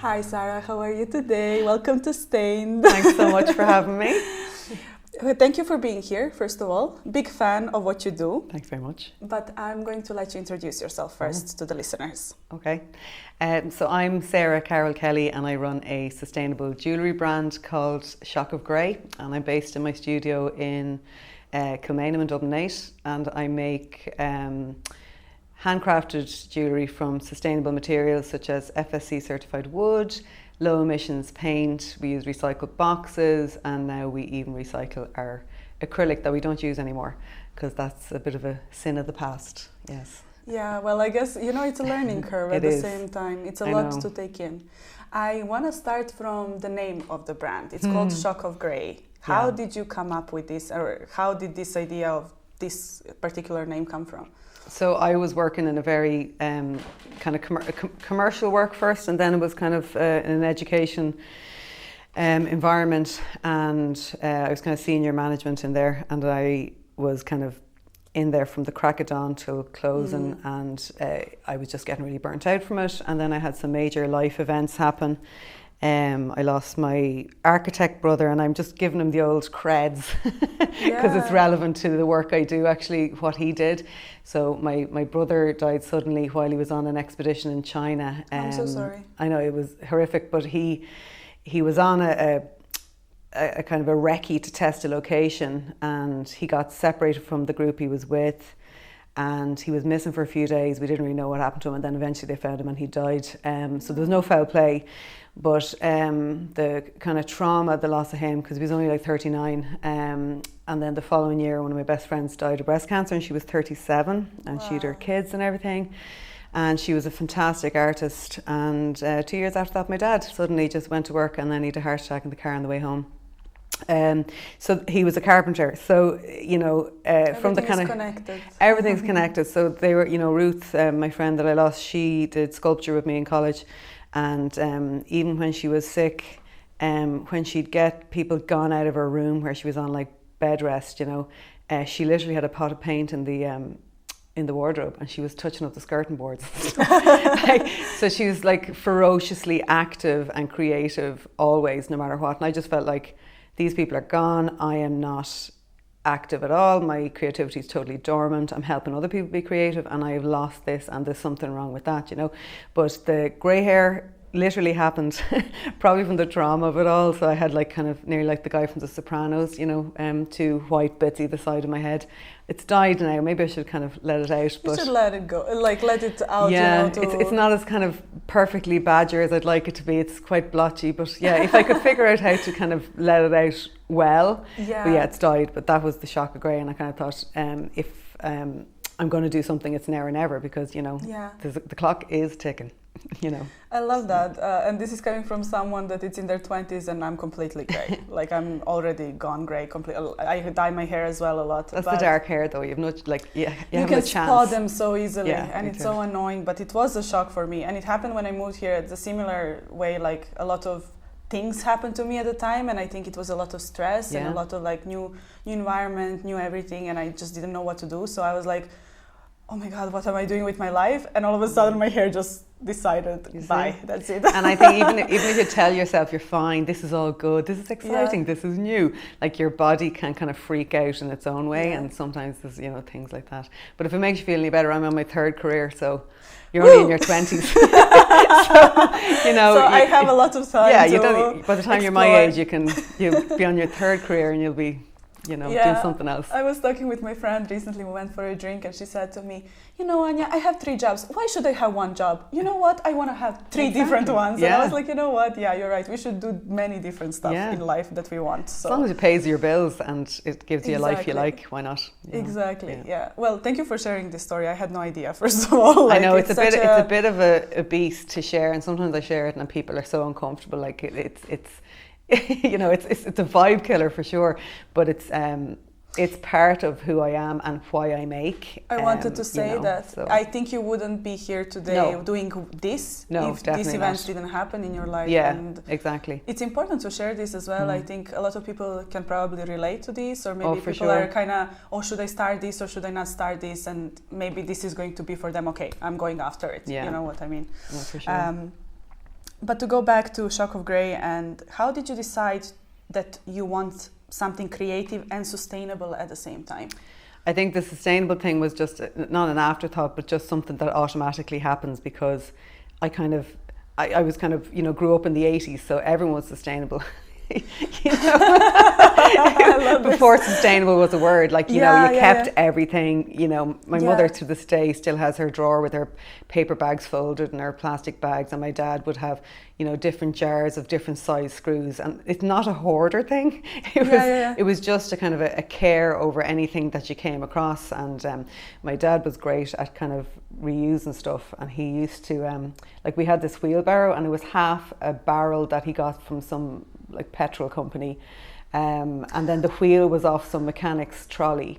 Hi Sarah, how are you today? Welcome to Stained. Thanks so much for having me. Thank you for being here, first of all. Big fan of what you do. Thanks very much. But I'm going to let you introduce yourself first to the listeners. Okay. So I'm Sarah Carol Kelly and I run a sustainable jewellery brand called Shock of Grey, and I'm based in my studio in Kilmainham in Dublin 8, and I make handcrafted jewellery from sustainable materials such as FSC certified wood, low emissions paint. We use recycled boxes, and now we even recycle our acrylic that we don't use anymore because that's a bit of a sin of the past. Yes. Yeah, well, I guess, it's a learning curve at the same time. It's a lot to take in. I want to start from the name of the brand. It's called Shock of Grey. How did you come up with this, or how did this idea of this particular name come from? So I was working in a very kind of commercial work first, and then it was kind of in an education environment, and I was kind of senior management in there, and I was kind of in there from the crack of dawn till closing, and I was just getting really burnt out from it. And then I had some major life events happen. I lost my architect brother, and I'm just giving him the old creds because it's relevant to the work I do, actually, what he did. So my brother died suddenly while he was on an expedition in China. I'm so sorry. I know, it was horrific, but he was on a kind of a recce to test a location, and he got separated from the group he was with, and he was missing for a few days. We didn't really know what happened to him, and then eventually they found him and he died. So there was no foul play, but the kind of trauma, the loss of him, because he was only like 39, and then the following year one of my best friends died of breast cancer, and she was 37, and she had her kids and everything, and she was a fantastic artist. And 2 years after that, my dad suddenly just went to work, and then he had a heart attack in the car on the way home. So he was a carpenter, so from the kind of connected. Everything's connected. So they were, Ruth, my friend that I lost, she did sculpture with me in college, and even when she was sick, when she'd get people gone out of her room where she was on like bed rest, she literally had a pot of paint in the wardrobe, and she was touching up the skirting boards. So she was like ferociously active and creative always, no matter what. And I just felt like, these people are gone, I am not active at all, my creativity is totally dormant, I'm helping other people be creative, and I have lost this, and there's something wrong with that, But the grey hair literally happened probably from the trauma of it all. So I had like kind of nearly like the guy from The Sopranos, two white bits either side of my head. It's died now. Maybe I should kind of let it out. You should let it go, like let it out. Yeah, it's not as kind of perfectly badger as I'd like it to be. It's quite blotchy, but yeah, if I could figure out how to kind of let it out well. But yeah, it's died. But that was the Shock of Grey, and I kind of thought, if I'm going to do something, it's now or never, because the clock is ticking. I love that, and this is coming from someone that it's in their 20s, and I'm completely grey. Like I'm already gone grey completely. I dye my hair as well a lot. That's the dark hair, though. You've no you have can no chance. spot them so easily, and it's so annoying. But it was a shock for me, and it happened when I moved here. It's a similar way. Like a lot of things happened to me at the time, and I think it was a lot of stress and a lot of like new environment, new everything, and I just didn't know what to do. So I was like, oh my God, what am I doing with my life? And all of a sudden my hair just decided, bye, that's it. And I think even if you tell yourself you're fine, this is all good, this is exciting, this is new, like your body can kind of freak out in its own way, and sometimes there's things like that. But if it makes you feel any better, I'm on my third career, so you're only in your 20s. So I have a lot of time. Yeah, by the time you're my age, you'll be on your third career, and you'll be doing something else. I was talking with my friend recently. We went for a drink, and she said to me, Anja, I have 3 jobs. Why should I have one job? You know what? I want to have 3 different ones. Yeah. And I was like, you know what? Yeah, you're right. We should do many different stuff in life that we want. So. As long as it pays your bills and it gives you a life you like, why not? Exactly. Yeah. Well, thank you for sharing this story. I had no idea, first of all. I know it's a bit of a beast to share, and sometimes I share it and people are so uncomfortable. Like it's it's a vibe killer for sure, but it's part of who I am and why I make. I wanted to say I think you wouldn't be here today doing this if these events didn't happen in your life. Yeah, exactly. It's important to share this as well. I think a lot of people can probably relate to this, or maybe people are kind of, should I start this or should I not start this? And maybe this is going to be for them, okay, I'm going after it. You know what I mean? Yeah, for sure. But to go back to Shock of Grey, and how did you decide that you want something creative and sustainable at the same time? I think the sustainable thing was just not an afterthought, but just something that automatically happens because I was kind of, grew up in the 80s, so everyone was sustainable. Before sustainable was a word, like you kept everything. My mother to this day still has her drawer with her paper bags folded and her plastic bags, and my dad would have different jars of different size screws, and it's not a hoarder thing. It was just a kind of a care over anything that you came across. And my dad was great at kind of reusing stuff, and he used to we had this wheelbarrow, and it was half a barrel that he got from some petrol company, and then the wheel was off some mechanic's trolley.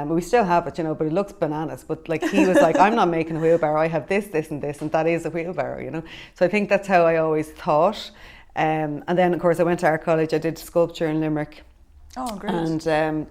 We still have it, but it looks bananas. But he was like, I'm not making a wheelbarrow. I have this, this, and this, and that is a wheelbarrow. So I think that's how I always thought. And then, of course, I went to art college. I did sculpture in Limerick. Oh, great! And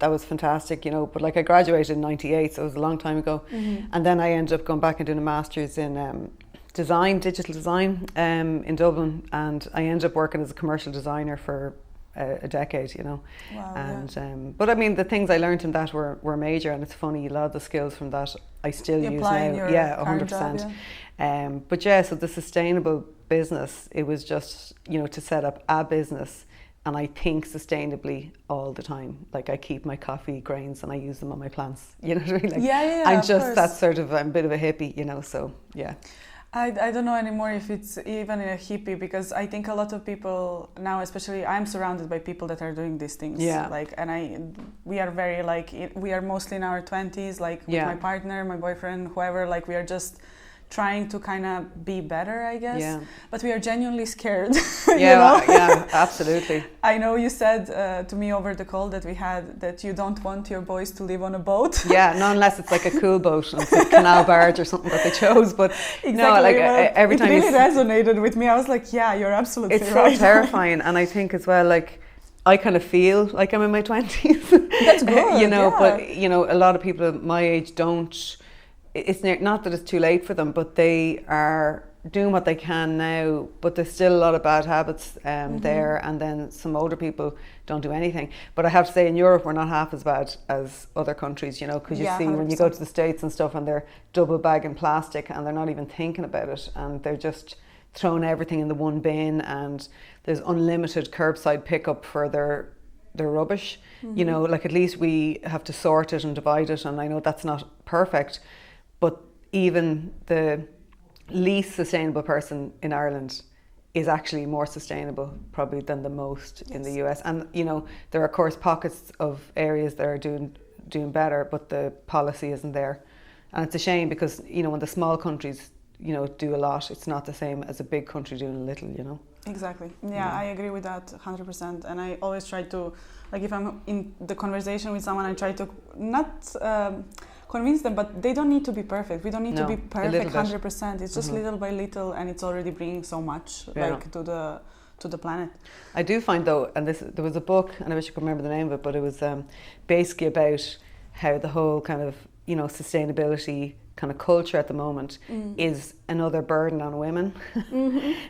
that was fantastic, But I graduated in '98, so it was a long time ago. Mm-hmm. And then I ended up going back and doing a master's in digital design in Dublin, and I ended up working as a commercial designer for a decade, Wow, and but I mean the things I learned in that were major, and it's funny, a lot of the skills from that I still use now. 100%. But so the sustainable business, it was just to set up a business, and I think sustainably all the time. I keep my coffee grains and I use them on my plants. You know what I mean? I'm just that sort of, I'm a bit of a hippie, so yeah. I don't know anymore if it's even a hippie, because I think a lot of people now, especially I'm surrounded by people that are doing these things. Yeah. We are very we are mostly in our 20s, with my partner, my boyfriend, whoever, we are just trying to kind of be better, I guess. Yeah. But we are genuinely scared. Yeah, absolutely. I know you said to me over the call that we had that you don't want your boys to live on a boat. Yeah, not unless it's a cool boat, it's a canal barge or something that they chose. But exactly, every time it really resonated with me. I was like, yeah, you're absolutely right. It's so terrifying, and I think as well, I kind of feel like I'm in my 20s. That's good. But a lot of people my age don't. It's not that it's too late for them, but they are doing what they can now, but there's still a lot of bad habits there, and then some older people don't do anything. But I have to say, in Europe we're not half as bad as other countries, because you see 100%. When you go to the States and stuff, and they're double bagging plastic and they're not even thinking about it, and they're just throwing everything in the one bin, and there's unlimited curbside pickup for their rubbish. At least we have to sort it and divide it, and I know that's not perfect. But even the least sustainable person in Ireland is actually more sustainable probably than the most in the US. And there are of course pockets of areas that are doing better, but the policy isn't there. And it's a shame, because when the small countries do a lot, it's not the same as a big country doing a little. Exactly. Yeah, I agree with that 100%. And I always try to, if I'm in the conversation with someone, I try to not convince them, but they don't need to be perfect. We don't need to be perfect 100%. It's just little by little, and it's already bringing so much to the planet. I do find though, and there was a book, and I wish I could remember the name of it, but it was basically about how the whole kind of sustainability kind of culture at the moment is another burden on women,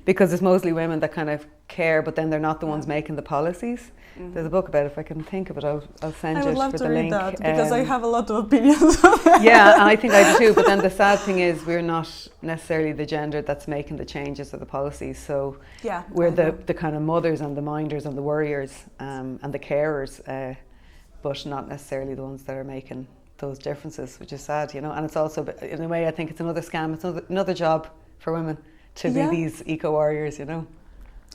because it's mostly women that kind of care, but then they're not the ones making the policies. There's a book about it. If I can think of it, I'll send you it for the link. I would love to read that, because I have a lot of opinions on that. Yeah, and I think I do too. But then the sad thing is, we're not necessarily the gender that's making the changes of the policies. So we're the kind of mothers and the minders and the worriers and the carers, but not necessarily the ones that are making those differences, which is sad, And it's also, in a way, I think it's another scam. It's another job for women to be these eco warriors,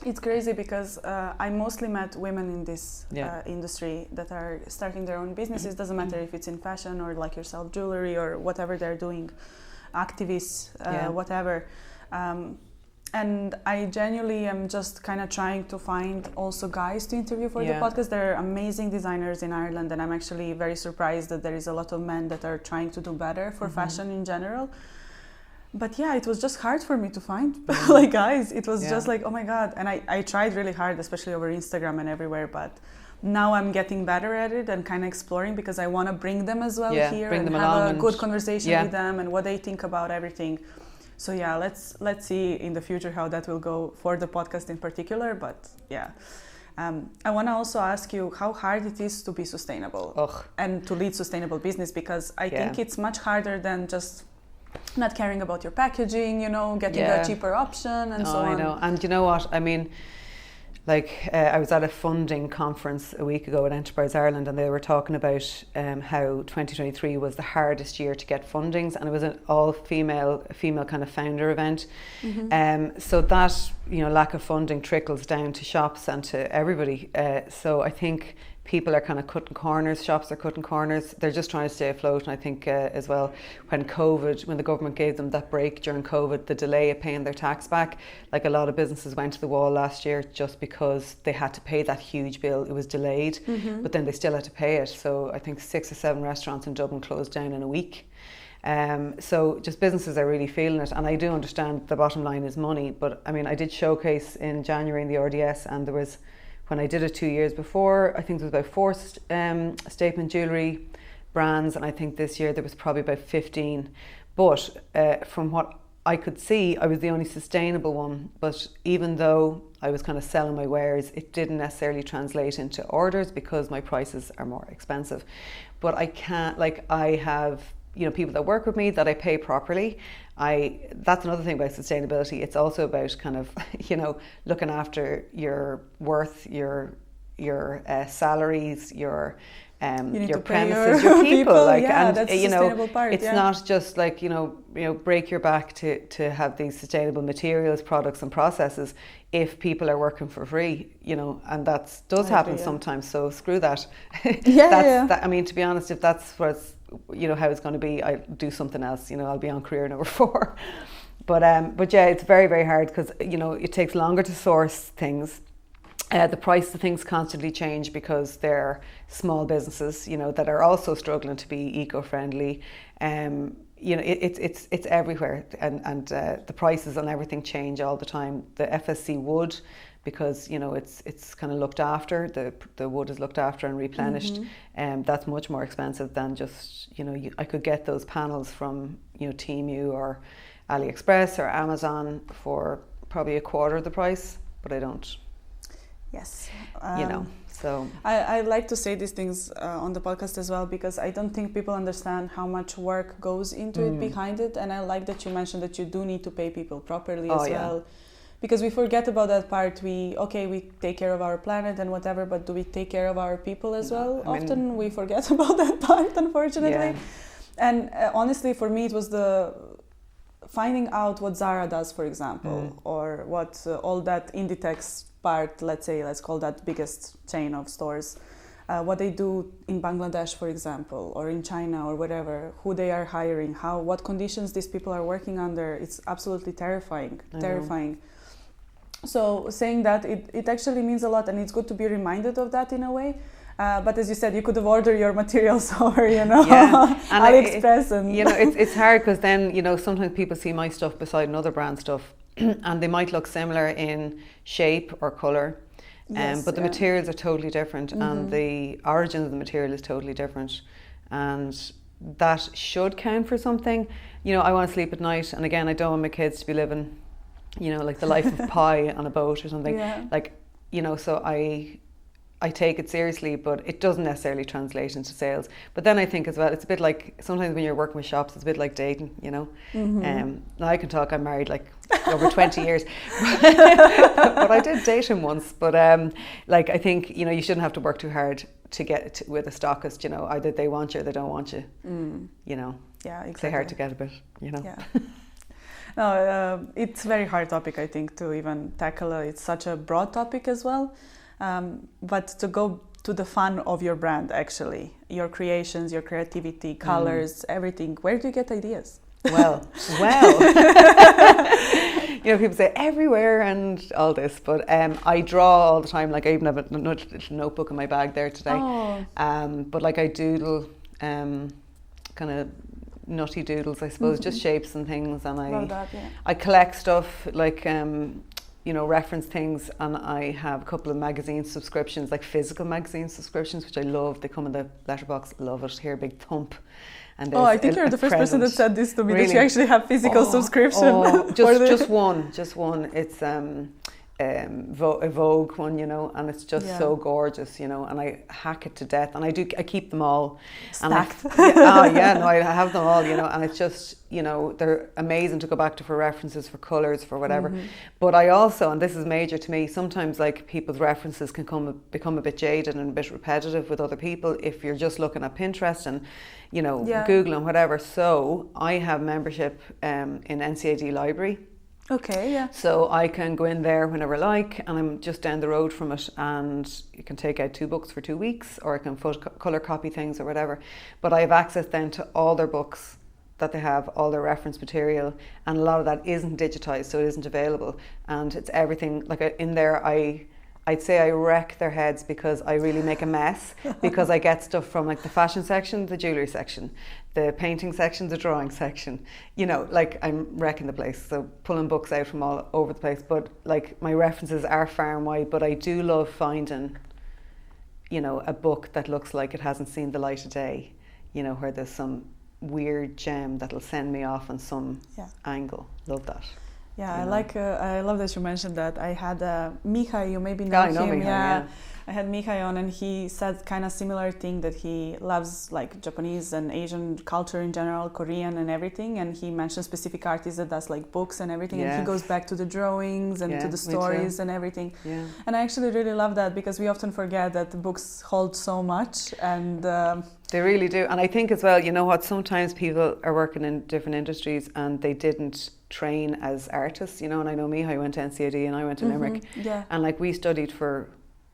It's crazy, because I mostly met women in this industry that are starting their own businesses. Doesn't matter if it's in fashion or like yourself, jewellery or whatever they're doing, activists, whatever. And I genuinely am just kind of trying to find also guys to interview for the podcast. There are amazing designers in Ireland, and I'm actually very surprised that there is a lot of men that are trying to do better for fashion in general. But it was just hard for me to find guys. It was just oh my God. And I tried really hard, especially over Instagram and everywhere, but now I'm getting better at it and kind of exploring, because I want to bring them as well here and have a good conversation with them and what they think about everything. So yeah, let's see in the future how that will go for the podcast in particular. But yeah, I want to also ask you how hard it is to be sustainable and to lead sustainable business, because I think it's much harder than just not caring about your packaging, you know, getting a cheaper option and so on. I know. And you know what? I mean, like I was at a funding conference a week ago at Enterprise Ireland, and they were talking about how 2023 was the hardest year to get fundings, and it was an all female kind of founder event. So that, you know, lack of funding trickles down to shops and to everybody. So I think people are kind of cutting corners, shops are cutting corners, they're just trying to stay afloat. And I think as well, when the government gave them that break during COVID, the delay of paying their tax back, like a lot of businesses went to the wall last year just because they had to pay that huge bill. It was delayed, but then they still had to pay it. So I think 6 or 7 restaurants in Dublin closed down in a week. So just businesses are really feeling it, and I do understand the bottom line is money, but I mean, I did showcase in January in the RDS, and there was, when I did it 2 years before, I think there was about 4 statement jewellery brands, and I think this year there was probably about 15. But from what I could see, I was the only sustainable one. But even though I was kind of selling my wares, it didn't necessarily translate into orders because my prices are more expensive. But I can't, like, I have, you know, people that work with me that I pay properly. That's another thing about sustainability. It's also about kind of, you know, looking after your worth, your salaries, your premises, your people. Like, yeah, and that's you know, part, it's not just like, you know, break your back to have these sustainable materials, products, and processes if people are working for free, you know, and that does happen sometimes. So screw that. That, I mean, to be honest, if that's what's, you know, how it's going to be, I'll do something else, you know, I'll be on career number 4. But yeah, it's very, very hard because, you know, it takes longer to source things. The price of things constantly change because they're small businesses, you know, that are also struggling to be eco-friendly. You know, it's everywhere, and the prices on everything change all the time. The FSC wood, because, you know, it's kind of looked after, the wood is looked after and replenished, that's much more expensive than just, you know, I could get those panels from, you know, Temu or AliExpress or Amazon for probably a quarter of the price, but I don't. Yes. You know, so I like to say these things on the podcast as well, because I don't think people understand how much work goes into it, behind it. And I like that you mentioned that you do need to pay people properly as well. Because we forget about that part. We take care of our planet and whatever, but do we take care of our people as well? Often we forget about that part, unfortunately. And honestly, for me, it was the finding out what Zara does, for example, or what all that Inditex part, let's call that biggest chain of stores, what they do in Bangladesh, for example, or in China or whatever, who they are hiring, what conditions these people are working under. It's absolutely terrifying. So saying that, it actually means a lot, and it's good to be reminded of that in a way. But as you said, you could have ordered your materials over, you know, AliExpress. And you know, it's hard because then, you know, sometimes people see my stuff beside another brand stuff and they might look similar in shape or colour, but the materials are totally different, and the origin of the material is totally different, and that should count for something. You know, I want to sleep at night, and again, I don't want my kids to be living, you know, like the life of Pi on a boat or something. Like, you know, so I take it seriously, but it doesn't necessarily translate into sales. But then I think as well, it's a bit like, sometimes when you're working with shops, it's a bit like dating, you know. Now I can talk, I'm married like over 20 years, but I did date him once. But like, I think, you know, you shouldn't have to work too hard to get with a stockist, you know, either they want you or they don't want you, you know. Yeah, exactly. It's hard to get a bit, you know. Yeah. No, it's a very hard topic, I think, to even tackle. It's such a broad topic as well. But to go to the fun of your brand, actually, your creations, your creativity, colors, everything, where do you get ideas? Well, you know, people say everywhere and all this, but I draw all the time. Like, I even have a little notebook in my bag there today. But like, I doodle kind of nutty doodles, I suppose, just shapes and things, and I collect stuff like reference things, and I have a couple of magazine subscriptions, like physical magazine subscriptions, which I love. They come in the letterbox, love it. Here, big thump. And I think you're the first person that said this to me, that you actually have physical subscription. Just one. It's a Vogue one, and it's just so gorgeous, and I hack it to death, and I keep them all stacked. I have them all, and it's just, they're amazing to go back to for references, for colours, for whatever. But I also, and this is major to me, sometimes like people's references can become a bit jaded and a bit repetitive with other people if you're just looking at Pinterest and Google and whatever. So I have membership in NCAD Library. Okay, yeah. So I can go in there whenever I like, and I'm just down the road from it, and you can take out 2 books for 2 weeks, or I can colour copy things or whatever. But I have access then to all their books that they have, all their reference material, and a lot of that isn't digitised, so it isn't available. And it's everything, like in there I'd say I wreck their heads because I really make a mess because I get stuff from like the fashion section, the jewellery section, the painting section, the drawing section, like I'm wrecking the place. So pulling books out from all over the place, but like my references are far and wide, but I do love finding, a book that looks like it hasn't seen the light of day, where there's some weird gem that'll send me off on some angle. Love that. Yeah, I love that you mentioned that. I had Mihai, you maybe know him. Mihai, I had Mihai on, and he said kind of similar thing, that he loves like Japanese and Asian culture in general, Korean and everything. And he mentioned specific artists that does like books and everything. And he goes back to the drawings and to the stories and everything. Yeah. And I actually really love that, because we often forget that the books hold so much, and they really do. And I think as well, sometimes people are working in different industries and they didn't train as artists, and I know Mihai went to NCAD and I went to Limerick, and like we studied for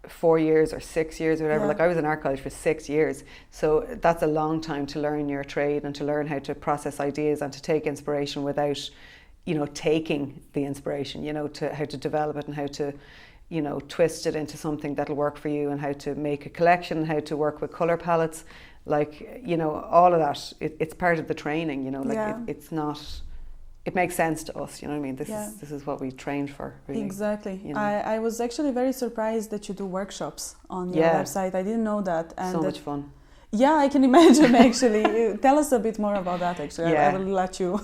4 years or 6 years or whatever. Like I was in art college for 6 years, so that's a long time to learn your trade and to learn how to process ideas and to take inspiration without taking the inspiration, to how to develop it and how to twist it into something that'll work for you, and how to make a collection, how to work with colour palettes, like all of that. It's part of the training, it's not, it makes sense to us, this is what we trained for, really. Exactly. I was actually very surprised that you do workshops on your website. I didn't know that. And so much fun. Yeah, I can imagine, actually. Tell us a bit more about that, actually. I will let you.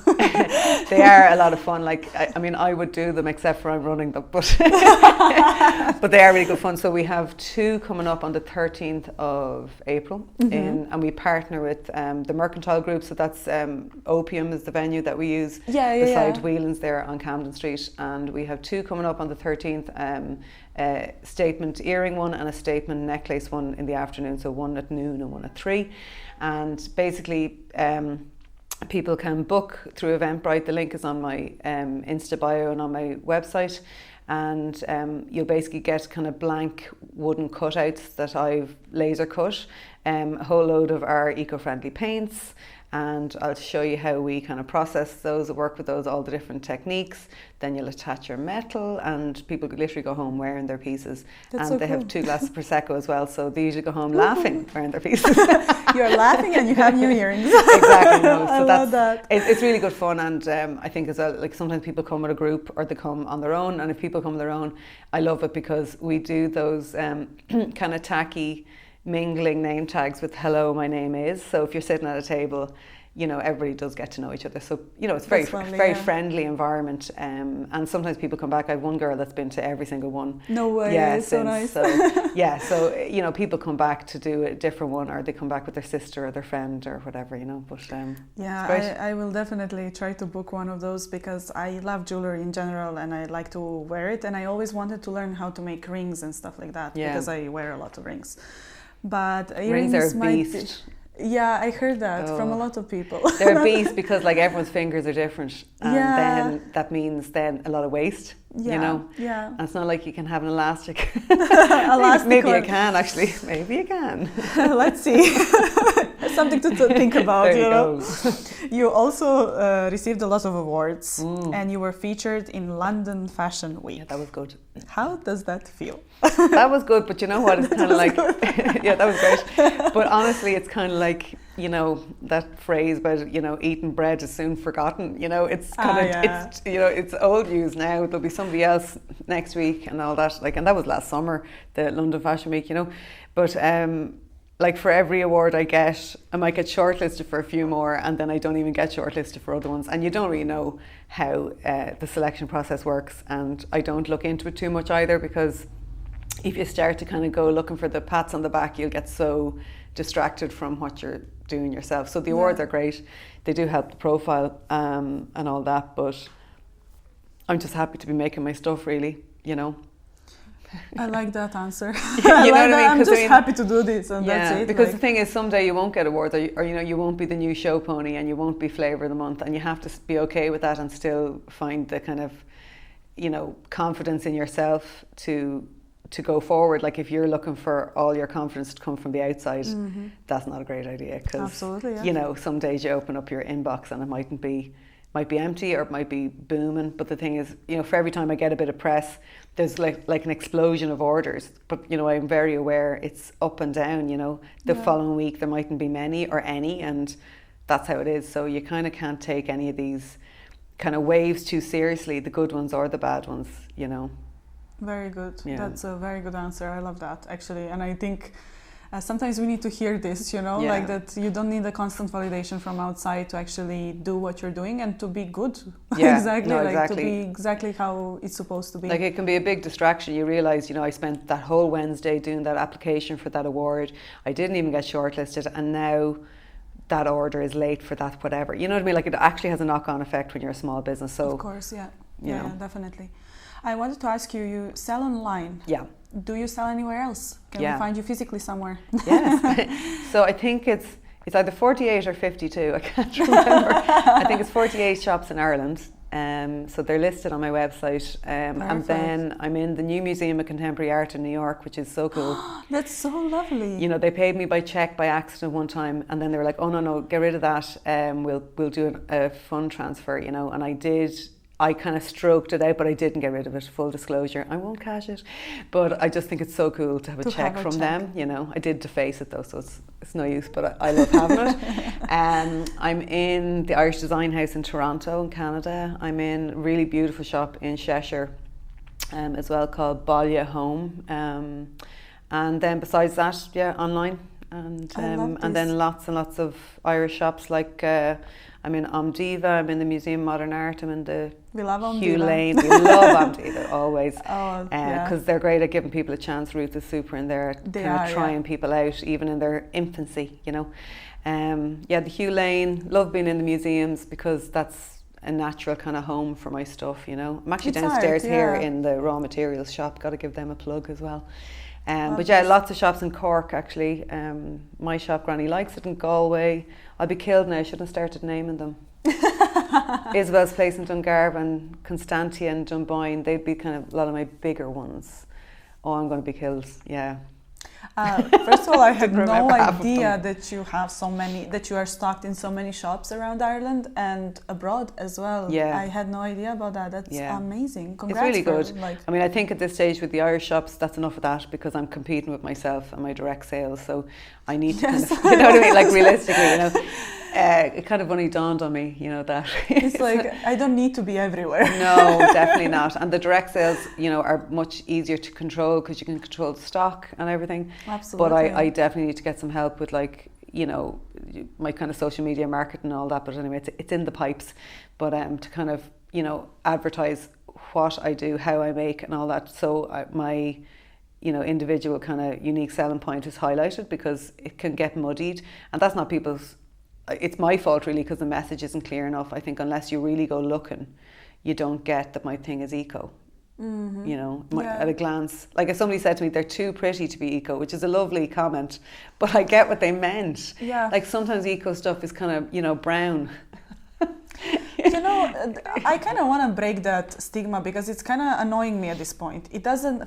They are a lot of fun. Like, I would do them, except for I'm running them, but but they are really good fun. So we have 2 coming up on the 13th of April, and we partner with the Mercantile Group. So that's Opium is the venue that we use beside Whelan's there on Camden Street. And we have 2 coming up on the 13th. Statement earring one and a statement necklace one in the afternoon, so one at noon and one at 3. And basically people can book through Eventbrite. The link is on my Insta bio and on my website, and you'll basically get kind of blank wooden cutouts that I've laser cut, a whole load of our eco-friendly paints, and I'll show you how we kind of process those, work with those, all the different techniques. Then you'll attach your metal, and people could literally go home wearing their pieces. That's and they have 2 glasses of Prosecco as well, so they usually go home laughing wearing their pieces. You're laughing and you have new earrings. Exactly. No. So I love that. It's really good fun, and I think as well, like sometimes people come with a group or they come on their own, and if people come on their own, I love it because we do those kind of tacky mingling name tags with "Hello, my name is." So if you're sitting at a table, everybody does get to know each other. So it's very friendly environment. And sometimes people come back. I have one girl that's been to every single one. No way. Yeah, it's so nice. So people come back to do a different one, or they come back with their sister or their friend or whatever. But I will definitely try to book one of those, because I love jewelry in general and I like to wear it. And I always wanted to learn how to make rings and stuff like that, because I wear a lot of rings. But rings are a beast. Yeah, I heard that from a lot of people. They're a beast because like everyone's fingers are different, and then that means then a lot of waste. Yeah. And it's not like you can have an elastic. Maybe you can actually. Maybe you can. Let's see. something to think about, there you know. go. You also received a lot of awards, and you were featured in London Fashion Week. Yeah, that was good. How does that feel? That was good, but you know what? It's kind of like, yeah, that was great. But honestly, it's kind of like, you know, that phrase about, you know, eating bread is soon forgotten. You know, it's kind of, it's, you know, it's old news now. There'll be somebody else next week and all that. Like, and that was last summer, the London Fashion Week, you know. But like for every award I get, I might get shortlisted for a few more, and then I don't even get shortlisted for other ones. And you don't really know how the selection process works. And I don't look into it too much either, because if you start to kind of go looking for the pats on the back, you'll get so distracted from what you're doing yourself. So the awards are great. They do help the profile and all that, but I'm just happy to be making my stuff, really, you know. I like that answer. You know what I mean? I'm just happy to do this, and that's it. Because the thing is, someday you won't get awards, or you know, you won't be the new show pony, and you won't be flavour of the month, and you have to be okay with that and still find the kind of, you know, confidence in yourself to go forward. Like if you're looking for all your confidence to come from the outside, that's not a great idea, because you know, some days you open up your inbox and it might be empty, or it might be booming. But the thing is, you know, for every time I get a bit of press, there's like an explosion of orders. But you know, I'm very aware it's up and down. You know, the following week there mightn't be many or any, and that's how it is. So you kind of can't take any of these kind of waves too seriously, the good ones or the bad ones, you know. Very good. Yeah. That's a very good answer. I love that, actually. And I think sometimes we need to hear this, you know, like that you don't need a constant validation from outside to actually do what you're doing and to be good. Yeah, exactly. no, like exactly. to be exactly how it's supposed to be. Like it can be a big distraction. You realise, you know, I spent that whole Wednesday doing that application for that award. I didn't even get shortlisted, and now that order is late for that whatever. You know what I mean? Like it actually has a knock-on effect when you're a small business. So of course, yeah, definitely. I wanted to ask you, you sell online. Yeah. Do you sell anywhere else? Can we find you physically somewhere? Yes. So I think it's either 48 or 52. I can't remember. I think it's 48 shops in Ireland. So they're listed on my website. And then I'm in the new Museum of Contemporary Art in New York, which is so cool. That's so lovely. You know, they paid me by check by accident one time, and then they were like, "Oh no, get rid of that. We'll do a fund transfer." You know, and I did. I kind of stroked it out, but I didn't get rid of it, full disclosure. I won't cash it. But I just think it's so cool to have a check from them, you know. I did deface it though, so it's no use, but I love having it. I'm in the Irish Design House in Toronto in Canada. I'm in a really beautiful shop in Cheshire as well, called Ballia Home. And then besides that, online. And then lots and lots of Irish shops, like I'm in Omdiva, I'm in the Museum of Modern Art, I'm in the Hugh Lane. We love Omdiva always, because they're great at giving people a chance. Ruth is super in there, trying people out even in their infancy, you know. The Hugh Lane, love being in the museums because that's a natural kind of home for my stuff, you know. I'm actually downstairs here in the raw materials shop, got to give them a plug as well. But lots of shops in Cork actually. My shop, Granny Likes It, in Galway. I'll be killed now, I shouldn't have started naming them. Isabel's Place in Dungarvan, Constantia and Dunboyne, they'd be kind of a lot of my bigger ones. Oh, I'm going to be killed, yeah. First of all, I had no idea that you have that you are stocked in so many shops around Ireland and abroad as well. Yeah. I had no idea about that. That's amazing. Congrats. It's really good. I mean, I think at this stage with the Irish shops, that's enough of that, because I'm competing with myself and my direct sales. So I need to kind of, you know what I mean? Like realistically, you know. It kind of only dawned on me, you know, that it's like I don't need to be everywhere. No, definitely not. And the direct sales, you know, are much easier to control because you can control the stock and everything. Absolutely. But I definitely need to get some help with, like, you know, my kind of social media marketing and all that. But anyway, it's in the pipes. But to kind of, you know, advertise what I do, how I make and all that. So my, you know, individual kind of unique selling point is highlighted, because it can get muddied, and that's not people's. It's my fault really, because the message isn't clear enough. I think unless you really go looking, you don't get that my thing is eco. Mm-hmm. You know, at a glance. Like if somebody said to me, they're too pretty to be eco, which is a lovely comment, but I get what they meant. Yeah. Like sometimes eco stuff is kind of, you know, brown. You know, I kind of want to break that stigma, because it's kind of annoying me at this point.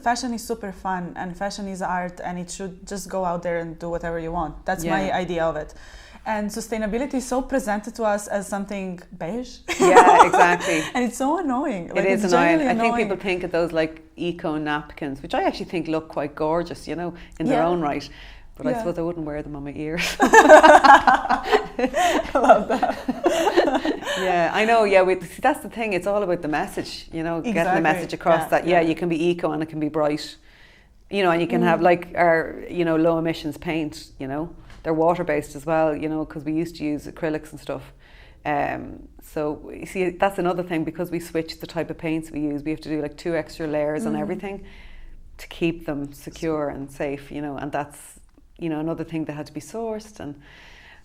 Fashion is super fun, and fashion is art, and it should just go out there and do whatever you want. That's my idea of it. and sustainability is so presented to us as something beige. Yeah, exactly. And it's so annoying. Like, it is annoying. I think people think of those like eco napkins, which I actually think look quite gorgeous, you know, in their own right. But I suppose I wouldn't wear them on my ears. I love that. Yeah, I know. Yeah, see, that's the thing. It's all about the message, you know, getting the message across that, you can be eco and it can be bright, you know, and you can have like our, you know, low emissions paint, you know. They're water-based as well, you know, because we used to use acrylics and stuff. So, you see, that's another thing, because we switched the type of paints we use, we have to do like 2 extra layers on everything to keep them secure and safe, you know, and that's, you know, another thing that had to be sourced. And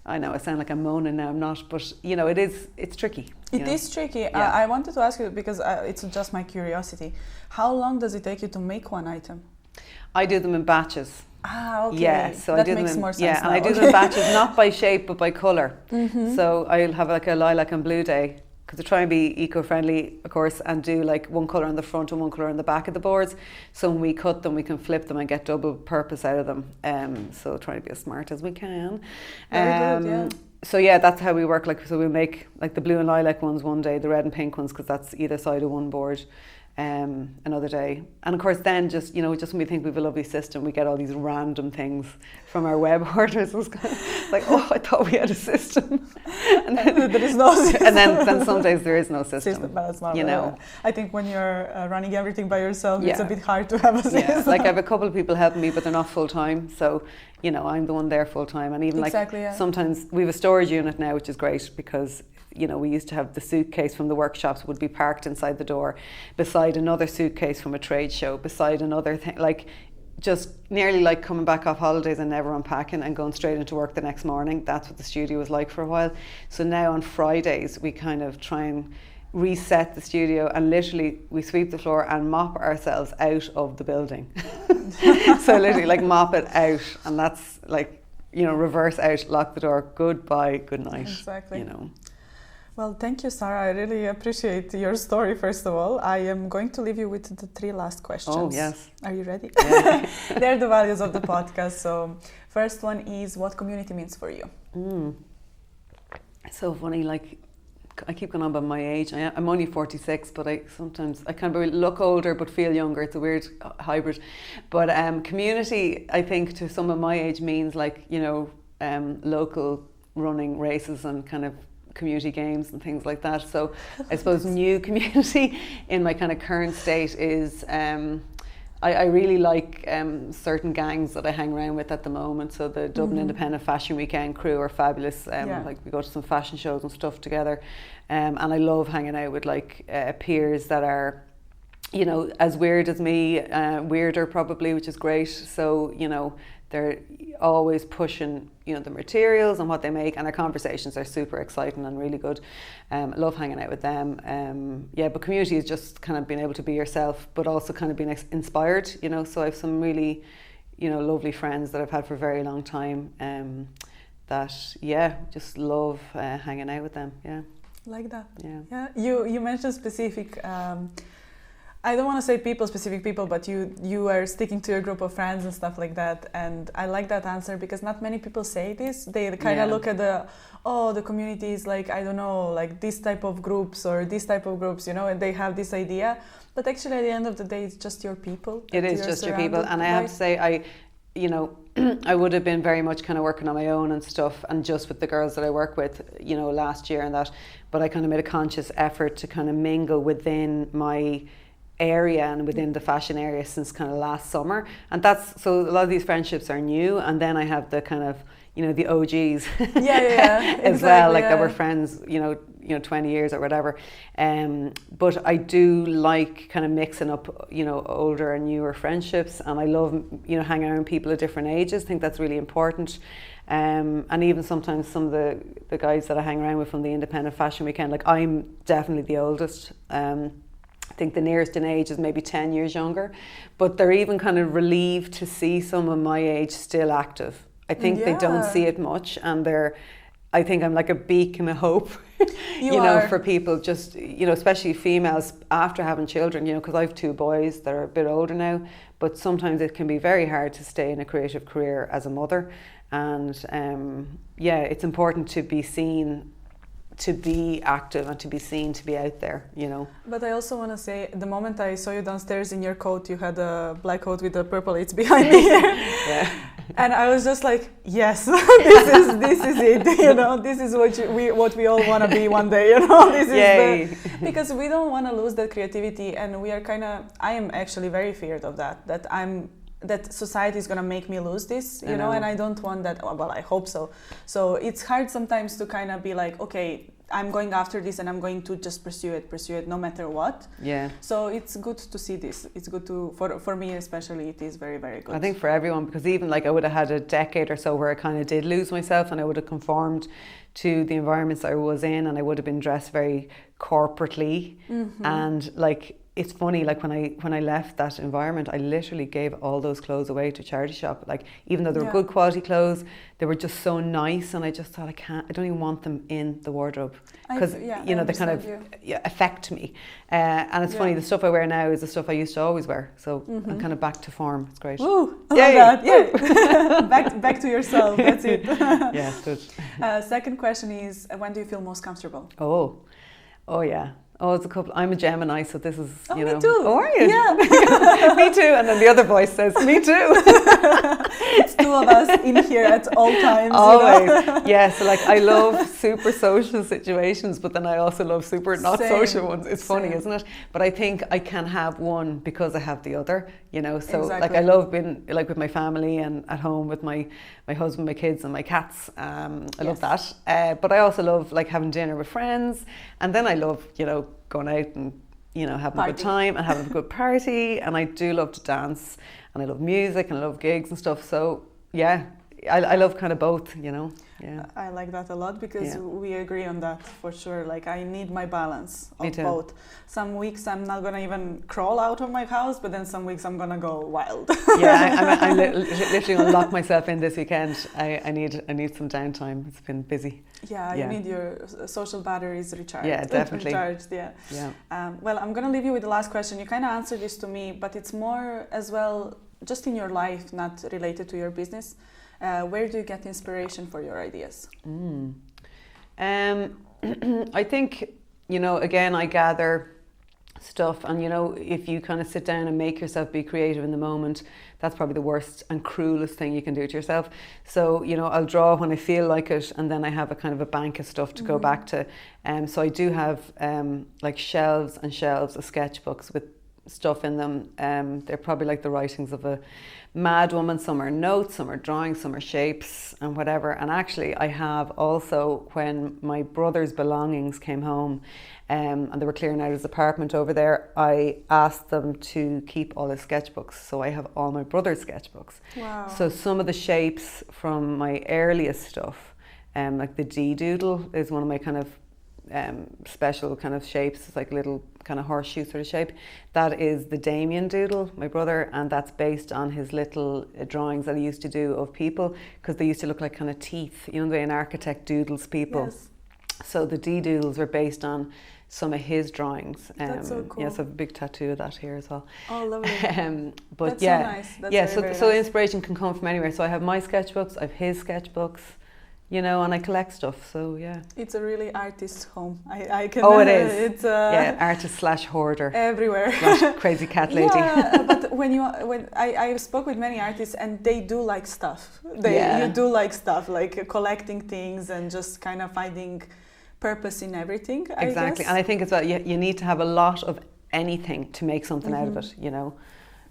I know I sound like I'm moaning now, I'm not, but you know, it's tricky. It is tricky. Yeah. I wanted to ask you, because it's just my curiosity. How long does it take you to make one item? I do them in batches. Ah, okay. Yeah, so that I do makes them in, more sense. Yeah, now. and I do them in batches, not by shape but by colour. So I'll have like a lilac and blue day, because I try and be eco-friendly, of course, and do like one colour on the front and one colour on the back of the boards. So when we cut them, we can flip them and get double purpose out of them. So trying to be as smart as we can. Very good, yeah. So yeah, that's how we work. Like, so we'll make like the blue and lilac ones one day, the red and pink ones, because that's either side of one board. Another day, and of course then just, you know, just when we think we have a lovely system, we get all these random things from our web orders. It was kind of like, oh, I thought we had a system, and then there is no system. And then some days there is no system. That's not, you know. I think when you're running everything by yourself, it's a bit hard to have a system. Yeah, like I have a couple of people helping me, but they're not full time, so you know, I'm the one there full time. And even sometimes we have a storage unit now, which is great, because you know, we used to have the suitcase from the workshops would be parked inside the door, beside another suitcase from a trade show, beside another thing, like just nearly like coming back off holidays and never unpacking and going straight into work the next morning. That's what the studio was like for a while. So now on Fridays we kind of try and reset the studio, and literally we sweep the floor and mop ourselves out of the building. So literally like mop it out, and that's like, you know, reverse out, lock the door, goodbye, good night. Exactly. You know. Well, thank you, Sarah. I really appreciate your story, first of all. I am going to leave you with the 3 last questions. Oh, yes. Are you ready? Yeah. They're the values of the podcast. So, first one is, what community means for you? It's so funny, like, I keep going on about my age. I'm only 46, but I kind of look older but feel younger. It's a weird hybrid. But community, I think, to some of my age means like, you know, local running races and kind of community games and things like that. So I suppose new community in my kind of current state is I really like certain gangs that I hang around with at the moment. So the Dublin Independent Fashion Weekend crew are fabulous. Like we go to some fashion shows and stuff together, and I love hanging out with like peers that are, you know, as weird as me, weirder probably, which is great. So, you know, they're always pushing, you know, the materials and what they make, and our conversations are super exciting and really good. I love hanging out with them. But community is just kind of being able to be yourself, but also kind of being inspired, you know. So I have some really, you know, lovely friends that I've had for a very long time, that, just love hanging out with them, Like that. Yeah. You mentioned specific, I don't want to say specific people, but you are sticking to your group of friends and stuff like that. And I like that answer, because not many people say this. They kind of look at the community is like, I don't know, like this type of groups or this type of groups, you know, and they have this idea. But actually at the end of the day, it's just your people. It is just your people. And I have to say, I would have been very much kind of working on my own and stuff, and just with the girls that I work with, you know, last year and that. But I kind of made a conscious effort to kind of mingle within my area and within the fashion area since kind of last summer. And that's, so a lot of these friendships are new. And then I have the kind of, you know, the OGs as well, like that were friends, you know, 20 years or whatever. But I do like kind of mixing up, you know, older and newer friendships, and I love, you know, hanging around people of different ages. I think that's really important. And even sometimes some of the guys that I hang around with from the Independent Fashion Weekend, like I'm definitely the oldest. I think the nearest in age is maybe 10 years younger, but they're even kind of relieved to see some of my age still active. I think they don't see it much, and I think I'm like a beacon of hope, you know, for people, just, you know, especially females after having children, you know, because I have 2 boys that are a bit older now, but sometimes it can be very hard to stay in a creative career as a mother. and it's important to be seen, to be active, and to be seen, to be out there, you know. But I also want to say, the moment I saw you downstairs in your coat, you had a black coat with the purple It's behind me here. Yeah. And I was just like, yes, this is it, you know, this is what we all want to be one day, you know. This is because we don't want to lose that creativity, and we are I am actually very feared of that society is going to make me lose this, you know, and I don't want that. Well, I hope so. So it's hard sometimes to kind of be like, okay, I'm going after this and I'm going to just pursue it no matter what. Yeah. So it's good to see this. It's good for me especially, it is very, very good. I think for everyone, because even like I would have had a decade or so where I kind of did lose myself, and I would have conformed to the environments I was in, and I would have been dressed very corporately. And like, it's funny, like when I left that environment, I literally gave all those clothes away to a charity shop. Like, even though they were good quality clothes, they were just so nice, and I just thought, I don't even want them in the wardrobe, because you know, they kind of affect me. And it's funny, the stuff I wear now is the stuff I used to always wear. So I'm kind of back to form. It's great. Ooh, I love that. Yeah. back to yourself. That's it. Yeah, it's good. Second question is, when do you feel most comfortable? Oh yeah. Oh, it's a couple. I'm a Gemini, so this is, you know. Me too. Oh, are you? Yeah. Me too. And then the other voice says, me too. It's two of us in here at all times. Always. You know? Yeah, so like I love super social situations, but then I also love super not social ones. It's funny, isn't it? But I think I can have one because I have the other, you know. So like I love being like with my family and at home with my husband, my kids and my cats. I love that. But I also love like having dinner with friends. And then I love, you know, going out and, you know, having a good time and having a good party. And I do love to dance, and I love music, and I love gigs and stuff. So yeah, I love kind of both, you know. Yeah, I like that a lot, because we agree on that for sure. Like, I need my balance of both. Some weeks I'm not gonna even crawl out of my house, but then some weeks I'm gonna go wild. Yeah, I'm literally gonna lock myself in this weekend. I need some downtime. It's been busy. Yeah, you need your social batteries recharged. Yeah, definitely. Recharged, yeah. Well, I'm gonna leave you with the last question. You kind of answered this to me, but it's more as well just in your life, not related to your business. Where do you get inspiration for your ideas? I think, you know, again, I gather stuff, and you know, if you kind of sit down and make yourself be creative in the moment, that's probably the worst and cruelest thing you can do to yourself. So, you know, I'll draw when I feel like it, and then I have a kind of a bank of stuff to go back to. So I do have like shelves and shelves of sketchbooks with stuff in them. They're probably like the writings of a mad woman. Some are notes, some are drawings, some are shapes and whatever. And actually I have also, when my brother's belongings came home and they were clearing out his apartment over there, I asked them to keep all his sketchbooks. So I have all my brother's sketchbooks. Wow. So some of the shapes from my earliest stuff, like the D doodle is one of my kind of special kind of shapes. It's like little kind of horseshoe sort of shape. That is the Damien doodle, my brother, and that's based on his little drawings that he used to do of people, because they used to look like kind of teeth, you know, the way an architect doodles people. Yes. So the D doodles were based on some of his drawings. That's so cool. Yes, I have a big tattoo of that here as well. Oh, lovely. But that's yeah, so nice. That's yeah. very, So nice. Inspiration can come from anywhere. So I have my sketchbooks, I have his sketchbooks, you know, and I collect stuff. So yeah, it's a really artist home. I can. Oh, it is. It's yeah, artist / hoarder everywhere. / crazy cat lady. Yeah, but when I spoke with many artists, and they do like stuff. You do like stuff, like collecting things and just kind of finding purpose in everything. Exactly, I guess. and I think as well, you need to have a lot of anything to make something out of it, you know.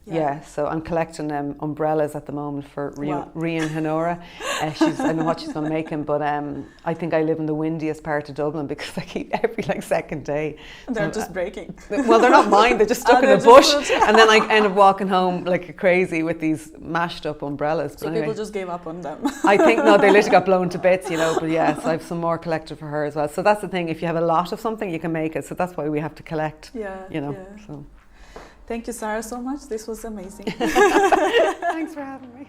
Yeah, so I'm collecting umbrellas at the moment for Rian Honora. I don't know what she's going to make him, but I think I live in the windiest part of Dublin, because I keep every like second day. They're just breaking. Well, they're not mine, they're just stuck in a bush. And then I end up walking home like crazy with these mashed up umbrellas. So anyway, people just gave up on them. I think, no, they literally got blown to bits, you know, but yeah, so I have some more collected for her as well. So that's the thing, if you have a lot of something, you can make it. So that's why we have to collect, you know, so. Thank you, Sarah, so much. This was amazing. Thanks for having me.